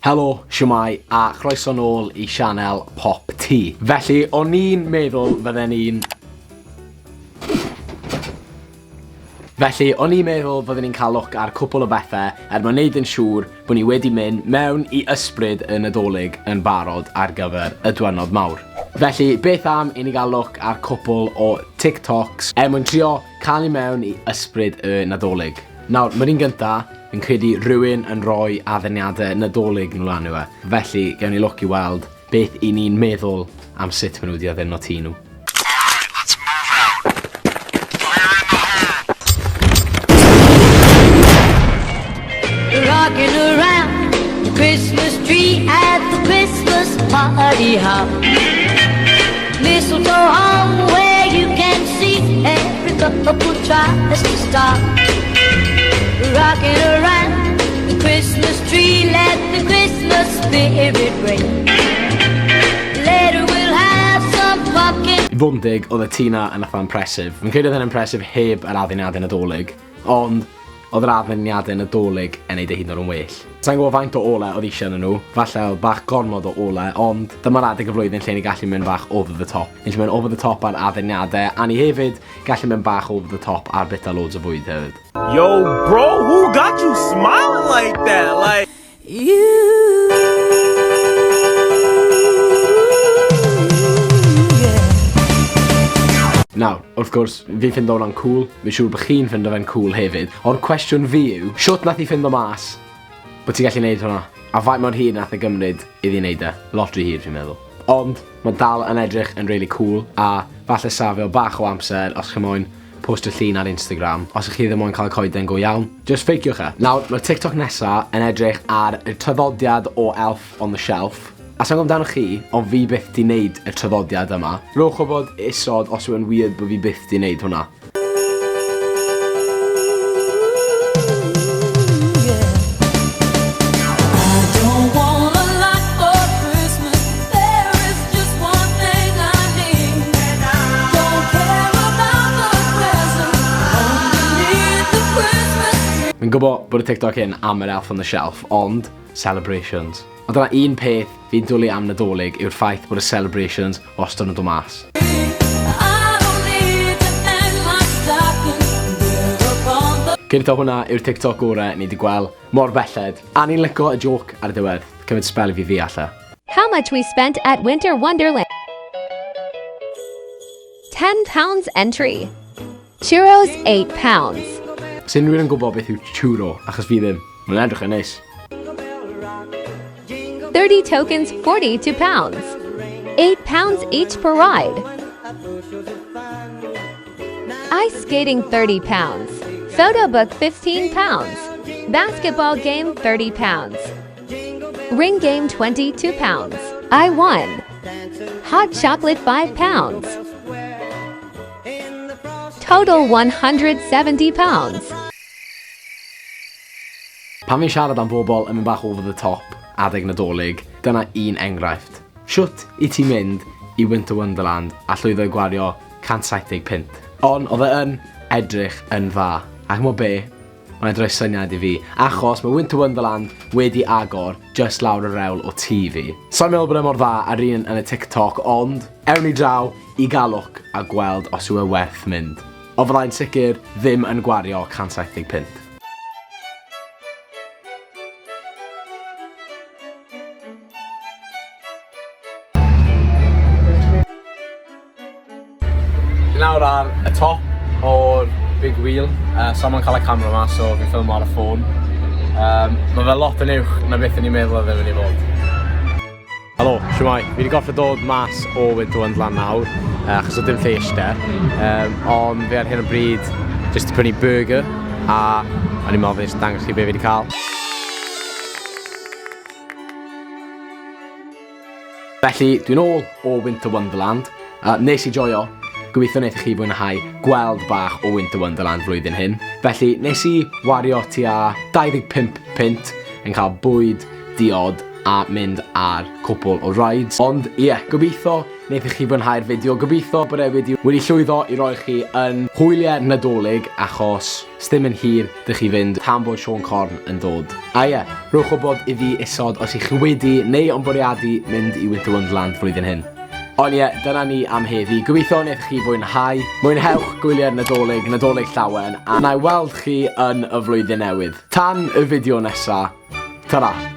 Helo, siwmai, a croeso nôl I sianel PopT. Felly, o'n i'n meddwl fydden ni'n... ni'n cael look ar cwpl o bethau mwyn neud yn siŵr bod ni wedi mynd mewn I ysbryd y NADOLIG yn barod ar gyfer y diwrnod mawr. Felly, beth am I ni gael look ar cwpl o TikToks mwyn trio cael ni mewn I ysbryd y NADOLIG. Nawr, mae'r un gyntaf yn credu rhywun yn rhoi addurniadau NADOLIG nhw lan yw e. Felly, gewn ni look I weld beth I ni'n meddwl am sut maen nhw wedi addurno ti nhw. Rocking around the Christmas tree at the Christmas party hop. Mistletoe hung where you can see every couple tries to stop. Rocking around the Christmas tree, let the Christmas spirit ring. Later we'll have some pumpkin. I fwndig, oedd y tina yn eitha impressive. Fi'n credu oedd yn impressive heb yr addurniadau NADOLIG, ond oedd yr addurniadau NADOLIG yn neud eu hyd yn o'r well. Sa'n gwybod faint o ole oedd eisiau yn nhw, falle oedd bach gormod o ole, ond dyma'r adeg y flwyddyn lle ni gallu mynd bach over the top. Ni'n gallu mynd over the top ar addurniadau, a ni hefyd gallu mynd bach over the top ar bita loads o fwyd hefyd. Yo, bro, who got you smiling like that? Like, Nawr, wrth gwrs, fi ffindo hwnna'n cool, fi'n siŵr bod chi'n ffindo fe'n cool hefyd, ond cwestiwn fi yw, siwt nath I ffindo mas bod ti'n gallu neud hwnna? A faint mor hir nath I gymryd iddi neud e? Lot rhy hir, fi'n meddwl. Ond, mae dal yn edrych yn really cool, a falle safio bach o amser os chi moyn postio llun ar Instagram, os ych chi ddim moyn cael coeden go iawn. Just feikiwch e. Nawr, mae'r TikTok nesa yn edrych ar y traddodiad o Elf on the Shelf. A sa'n gwybod amdano chi, ond fi byth di wneud y traddodiad yma. Rwch o bod isod os yw'n weird bod fi byth di wneud hwnna. Fi'n gwybod bod y TikTok hyn am yr Elf on the Shelf, ond celebrations. Ond dyna un peth fi'n dwlu am NADOLIG yw'r ffaith bod y celebrations wastad yn dod mas. Cynta hwnna yw'r TikTok gore ni wedi gweld mor belled. A ni'n licio y joke ar y diwedd. Cymryd spel I fi allan. How much we spent at Winter Wonderland? £10 entry. Churros £8. Sy'n rhywun yn gwybod beth yw churro, achos fi ddim. Mae'n edrych yn neis. 30 tokens, £42. £8 each per ride. Ice skating, £30. Photo book, £15. Basketball game, £30. Ring game, £22. I won. Hot chocolate, £5. Total £170. Pan fi'n siarad am bobl yn mynd bach over the top, adeg NADOLIG, dyna un enghraifft. Siwt I ti mynd I Winter Wonderland a llwyddo I gwario 170 pint. Ond oedd e yn edrych yn dda. Ac mo be, mae'n edrych syniad I fi, achos mae Winter Wonderland wedi agor just lawr y rewl o tŷ fi. Sa'n meddwl bod e mor dda ar un yn y TikTok, ond ewn ni draw I gael look a gweld os yw e werth mynd. O fyddai'n sicr ddim yn gwario 170 pint. Nawr ar y top o'r big wheel, someone cael y camera ma, so fi'n ffilm ar y ffôn. Mae fe lot yn uwch na beth yn i'n meddwl oedd yn ei fod. Helo, siwmai, fi wedi goffi dod mas o Winter Wonderland nawr, achos o dim lle eistedd, ond fi ar hyn o bryd jyst I prynu burger, a o'n i'n meddwl fi jyst dangos chi be fi wedi cael. Felly, dwi'n ôl o Winter Wonderland, nes I joio, gobeithio wneud chi fwynhau gweld bach o Winter Wonderland flwyddyn hyn. Felly, nes I wario tua 25 pint yn cael bwyd diod a mynd ar cwpl o rides. Ond ie, gobeithio wnaethoch chi fwynhau'r fideo. Gobeithio bod e wedi llwyddo i roi chi yn hwyliau nadolig achos sdim yn hir dych chi fynd tan bod Sean Corn yn dod. A ie, rhowch wybod iddi isod os ych chi wedi neu yn bwriadu mynd i Winter Wonderland flwyddyn hyn. Ond ie, dyna ni am heddi. Gobeithio wnaethoch chi fwynhau. Mwynhewch gwyliau'r nadolig llawen, a na i weld chi yn y flwyddyn newydd. Tan y fideo nesaf. Ta-ra!